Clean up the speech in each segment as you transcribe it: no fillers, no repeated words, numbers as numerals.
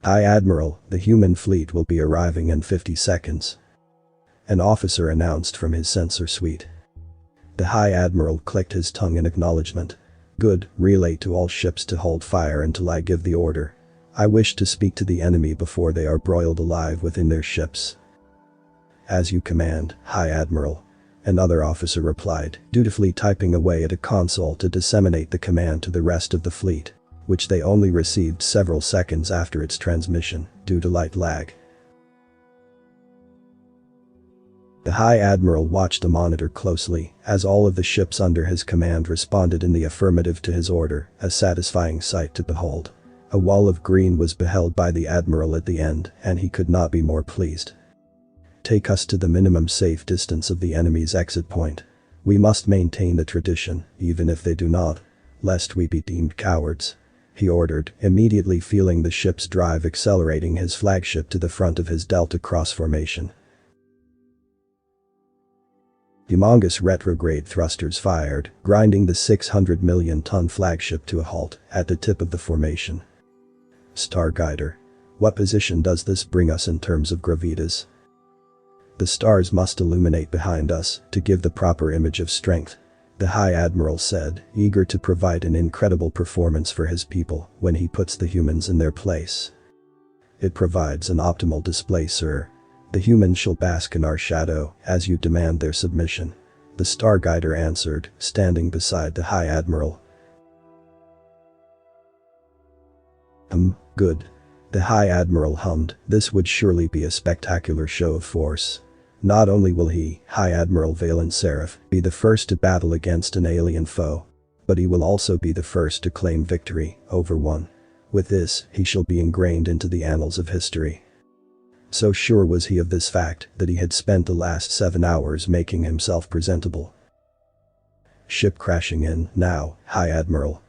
High Admiral, the human fleet will be arriving in 50 seconds. An officer announced from his sensor suite. The High Admiral clicked his tongue in acknowledgement. Good, relay to all ships to hold fire until I give the order. I wish to speak to the enemy before they are broiled alive within their ships. As you command, High Admiral. Another officer replied, dutifully typing away at a console to disseminate the command to the rest of the fleet, which they only received several seconds after its transmission, due to light lag. The High Admiral watched the monitor closely as all of the ships under his command responded in the affirmative to his order, a satisfying sight to behold. A wall of green was beheld by the Admiral at the end, and he could not be more pleased. Take us to the minimum safe distance of the enemy's exit point. We must maintain the tradition, even if they do not, lest we be deemed cowards, he ordered, immediately feeling the ship's drive accelerating his flagship to the front of his Delta Cross formation. Humongous retrograde thrusters fired, grinding the 600 million ton flagship to a halt at the tip of the formation. Star Guider. What position does this bring us in terms of gravitas? The stars must illuminate behind us to give the proper image of strength, the High Admiral said, eager to provide an incredible performance for his people when he puts the humans in their place. It provides an optimal display, sir. The humans shall bask in our shadow as you demand their submission, the Star Guider answered, standing beside the High Admiral. Good. The High Admiral hummed, this would surely be a spectacular show of force. Not only will he, High Admiral Valen Seraph, be the first to battle against an alien foe, but he will also be the first to claim victory over one. With this, he shall be ingrained into the annals of history. So sure was he of this fact that he had spent the last 7 hours making himself presentable. Ship crashing in, now, High Admiral.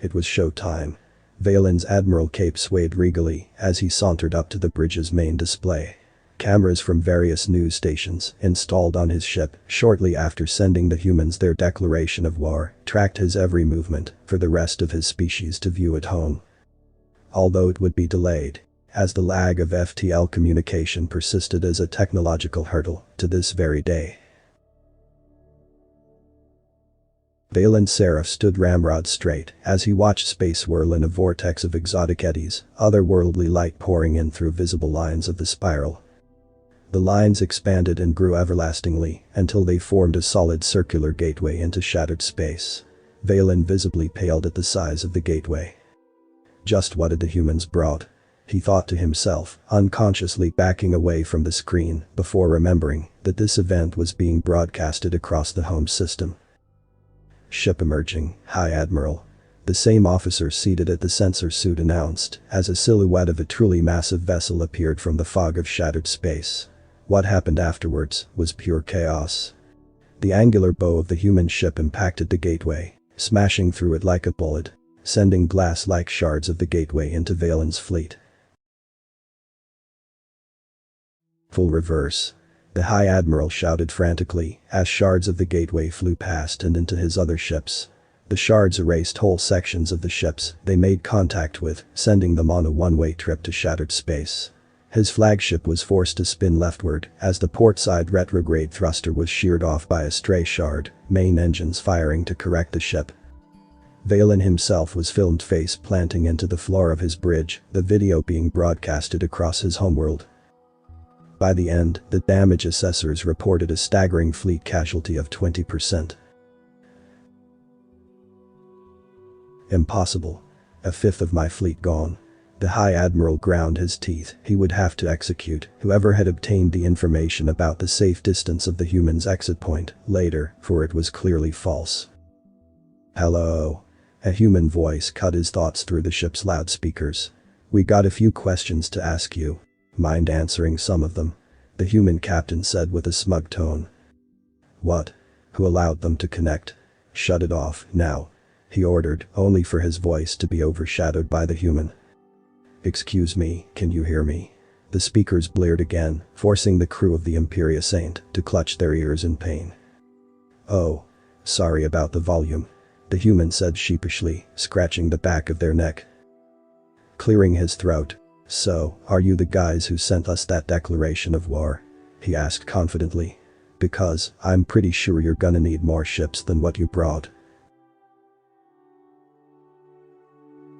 It was show time. Valen's Admiral cape swayed regally as he sauntered up to the bridge's main display. Cameras from various news stations installed on his ship shortly after sending the humans their declaration of war tracked his every movement for the rest of his species to view at home. Although it would be delayed, as the lag of FTL communication persisted as a technological hurdle to this very day. Valen Seraph stood ramrod straight as he watched space whirl in a vortex of exotic eddies, otherworldly light pouring in through visible lines of the spiral. The lines expanded and grew everlastingly until they formed a solid circular gateway into shattered space. Valen visibly paled at the size of the gateway. Just what had the humans brought? He thought to himself, unconsciously backing away from the screen before remembering that this event was being broadcasted across the home system. Ship emerging, High Admiral. The same officer seated at the sensor suit announced as a silhouette of a truly massive vessel appeared from the fog of shattered space. What happened afterwards was pure chaos. The angular bow of the human ship impacted the gateway, smashing through it like a bullet, sending glass-like shards of the gateway into Valen's fleet. Full reverse. The High Admiral shouted frantically as shards of the gateway flew past and into his other ships. The shards erased whole sections of the ships they made contact with, sending them on a one-way trip to shattered space. His flagship was forced to spin leftward as the portside retrograde thruster was sheared off by a stray shard, main engines firing to correct the ship. Valen himself was filmed face planting into the floor of his bridge, the video being broadcasted across his homeworld. By the end, the damage assessors reported a staggering fleet casualty of 20%. Impossible. A fifth of my fleet gone. The High Admiral ground his teeth. He would have to execute whoever had obtained the information about the safe distance of the human's exit point later, for it was clearly false. Hello. A human voice cut his thoughts through the ship's loudspeakers. We got a few questions to ask you. Mind answering some of them? The human captain said with a smug tone. What? Who allowed them to connect? Shut it off, now. He ordered, only for his voice to be overshadowed by the human. Excuse me, can you hear me? The speakers blared again, forcing the crew of the Imperia Saint to clutch their ears in pain. Oh. Sorry about the volume. The human said sheepishly, scratching the back of their neck. Clearing his throat. "So, are you the guys who sent us that declaration of war?" he asked confidently. "Because I'm pretty sure you're gonna need more ships than what you brought."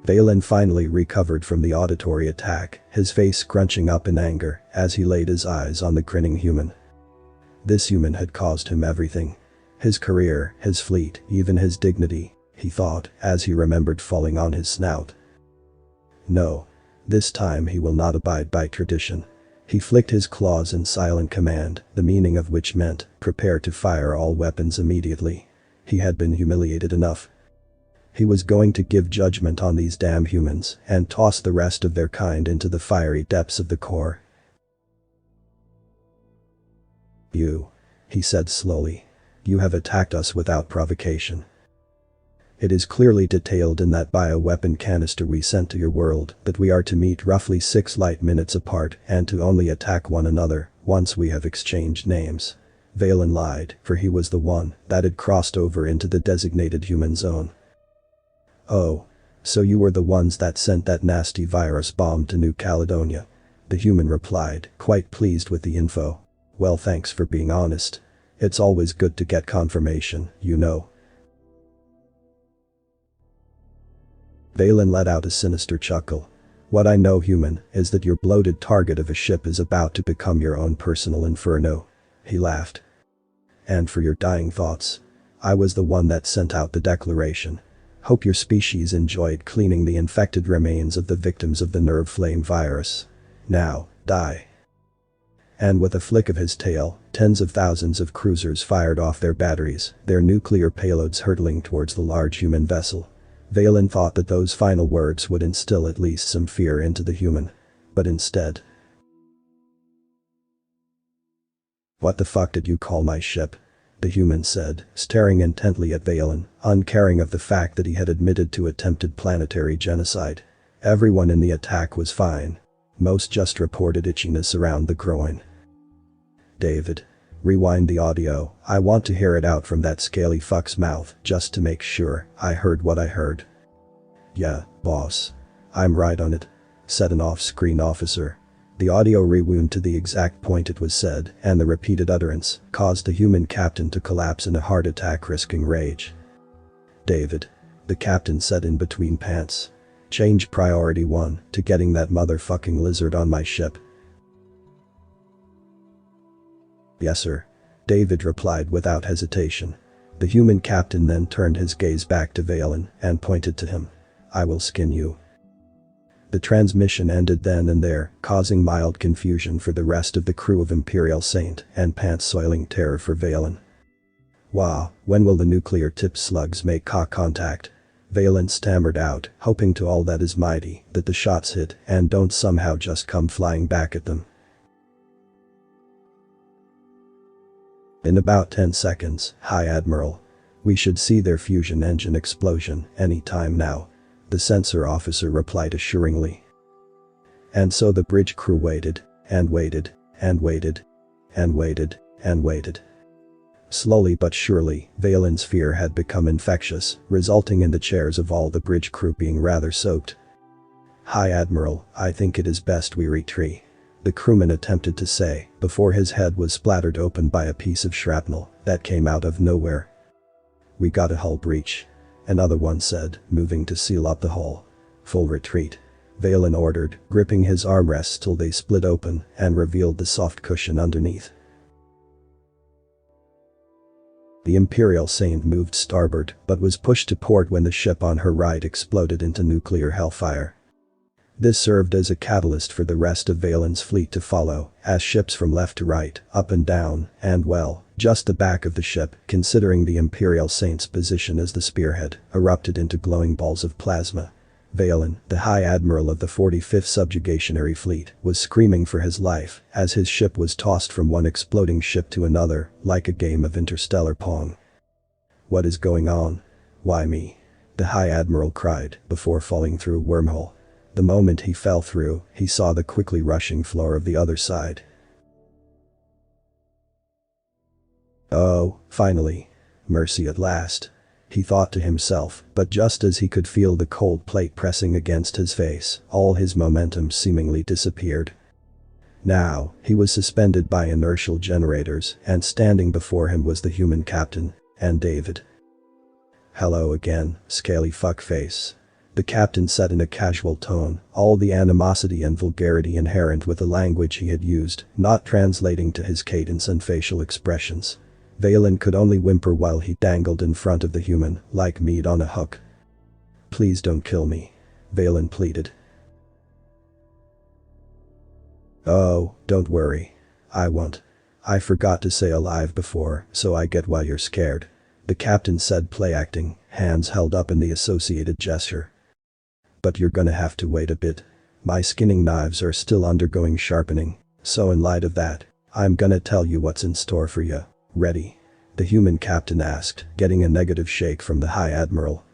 Valen finally recovered from the auditory attack, his face scrunching up in anger as he laid his eyes on the grinning human. This human had caused him everything. His career, his fleet, even his dignity, he thought, as he remembered falling on his snout. No. This time he will not abide by tradition. He flicked his claws in silent command, the meaning of which meant, prepare to fire all weapons immediately. He had been humiliated enough. He was going to give judgment on these damn humans and toss the rest of their kind into the fiery depths of the core. "You," he said slowly. "You have attacked us without provocation. It is clearly detailed in that bioweapon canister we sent to your world that we are to meet roughly 6 light minutes apart and to only attack one another once we have exchanged names." Valen lied, for he was the one that had crossed over into the designated human zone. "Oh. So you were the ones that sent that nasty virus bomb to New Caledonia?" the human replied, quite pleased with the info. "Well, thanks for being honest. It's always good to get confirmation, you know." Valen let out a sinister chuckle. "What I know, human, is that your bloated target of a ship is about to become your own personal inferno." He laughed. "And for your dying thoughts, I was the one that sent out the declaration. Hope your species enjoyed cleaning the infected remains of the victims of the nerve flame virus. Now, die." And with a flick of his tail, tens of thousands of cruisers fired off their batteries, their nuclear payloads hurtling towards the large human vessel. Valen thought that those final words would instill at least some fear into the human. But instead. "What the fuck did you call my ship?" the human said, staring intently at Valen, uncaring of the fact that he had admitted to attempted planetary genocide. Everyone in the attack was fine. Most just reported itchiness around the groin. "David. Rewind the audio, I want to hear it out from that scaly fuck's mouth just to make sure I heard what I heard." "Yeah, boss. I'm right on it," said an off-screen officer. The audio rewound to the exact point it was said, and the repeated utterance caused the human captain to collapse in a heart attack, risking rage. "David," the captain said in between pants. "Change priority 1 to getting that motherfucking lizard on my ship." "Yes, sir," David replied without hesitation. The human captain then turned his gaze back to Valen and pointed to him. "I will skin you." The transmission ended then and there, causing mild confusion for the rest of the crew of Imperial Saint and pants-soiling terror for Valen. "Wow, when will the nuclear-tipped slugs make contact?" Valen stammered out, hoping to all that is mighty that the shots hit and don't somehow just come flying back at them. "In about 10 seconds, High Admiral. We should see their fusion engine explosion any time now," the sensor officer replied assuringly. And so the bridge crew waited, and waited, and waited, and waited, and waited. Slowly but surely, Valen's fear had become infectious, resulting in the chairs of all the bridge crew being rather soaked. "High Admiral, I think it is best we retreat," the crewman attempted to say, before his head was splattered open by a piece of shrapnel that came out of nowhere. "We got a hull breach," another one said, moving to seal up the hole. "Full retreat," Valen ordered, gripping his armrests till they split open and revealed the soft cushion underneath. The Imperial Saint moved starboard but was pushed to port when the ship on her right exploded into nuclear hellfire. This served as a catalyst for the rest of Valen's fleet to follow, as ships from left to right, up and down, and well, just the back of the ship, considering the Imperial Saint's position as the spearhead, erupted into glowing balls of plasma. Valen, the High Admiral of the 45th Subjugationary Fleet, was screaming for his life as his ship was tossed from one exploding ship to another, like a game of interstellar Pong. "What is going on? Why me?" the High Admiral cried, before falling through a wormhole. The moment he fell through, he saw the quickly rushing floor of the other side. "Oh, finally. Mercy at last." he thought to himself, but just as he could feel the cold plate pressing against his face, all his momentum seemingly disappeared. Now, he was suspended by inertial generators, and standing before him was the human captain, and David. "Hello again, scaly fuckface," the captain said in a casual tone, all the animosity and vulgarity inherent with the language he had used, not translating to his cadence and facial expressions. Valen could only whimper while he dangled in front of the human, like meat on a hook. "Please don't kill me," Valen pleaded. "Oh, don't worry. I won't. I forgot to say alive before, so I get why you're scared," the captain said, play acting, hands held up in the associated gesture. "But you're gonna have to wait a bit. My skinning knives are still undergoing sharpening, so in light of that, I'm gonna tell you what's in store for you. Ready?" the human captain asked, getting a negative shake from the High Admiral.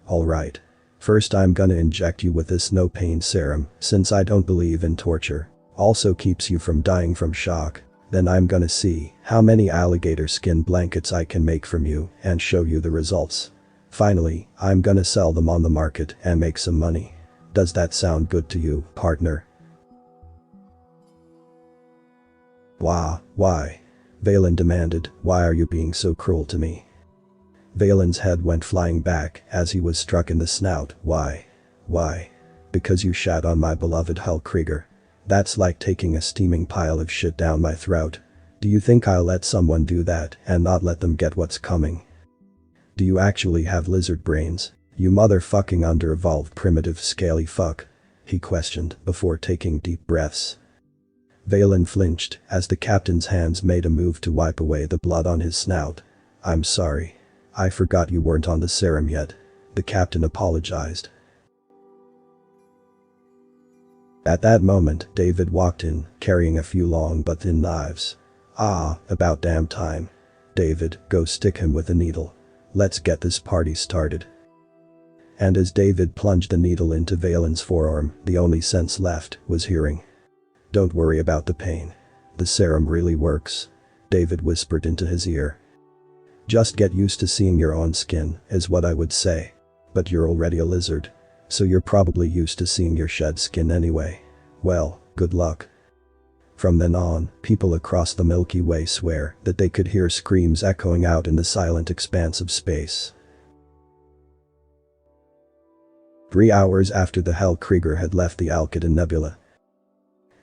"Alright. First I'm gonna inject you with this no pain serum, since I don't believe in torture. Also keeps you from dying from shock. Then I'm gonna see how many alligator skin blankets I can make from you and show you the results. Finally, I'm gonna sell them on the market and make some money. Does that sound good to you, partner?" Why? Valen demanded, "why are you being so cruel to me?" Valen's head went flying back as he was struck in the snout. Why? Because you shat on my beloved Hellkrieger. That's like taking a steaming pile of shit down my throat. Do you think I'll let someone do that and not let them get what's coming? Do you actually have lizard brains, you motherfucking under-evolved primitive scaly fuck? He questioned before taking deep breaths. Valen flinched as the captain's hands made a move to wipe away the blood on his snout. "I'm sorry. I forgot you weren't on the serum yet," the captain apologized. At that moment, David walked in, carrying a few long but thin knives. About damn time. David, go stick him with a needle. Let's get this party started." And as David plunged the needle into Valen's forearm, the only sense left was hearing. "Don't worry about the pain. The serum really works," David whispered into his ear. "Just get used to seeing your own skin, is what I would say. But you're already a lizard. So you're probably used to seeing your shed skin anyway. Well, good luck." From then on, people across the Milky Way swear that they could hear screams echoing out in the silent expanse of space. 3 hours after the Hellkrieger had left the Alcaden Nebula.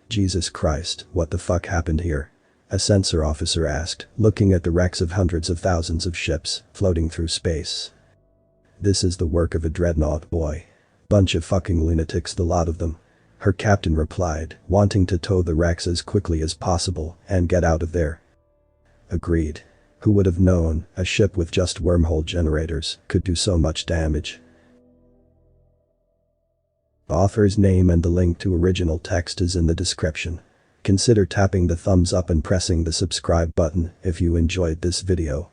"Jesus Christ, what the fuck happened here?" a sensor officer asked, looking at the wrecks of hundreds of thousands of ships floating through space. "This is the work of a dreadnought, boy. Bunch of fucking lunatics, the lot of them," her captain replied, wanting to tow the wrecks as quickly as possible and get out of there. Agreed. Who would have known a ship with just wormhole generators could do so much damage? Author's name and the link to original text is in the description. Consider tapping the thumbs up and pressing the subscribe button if you enjoyed this video.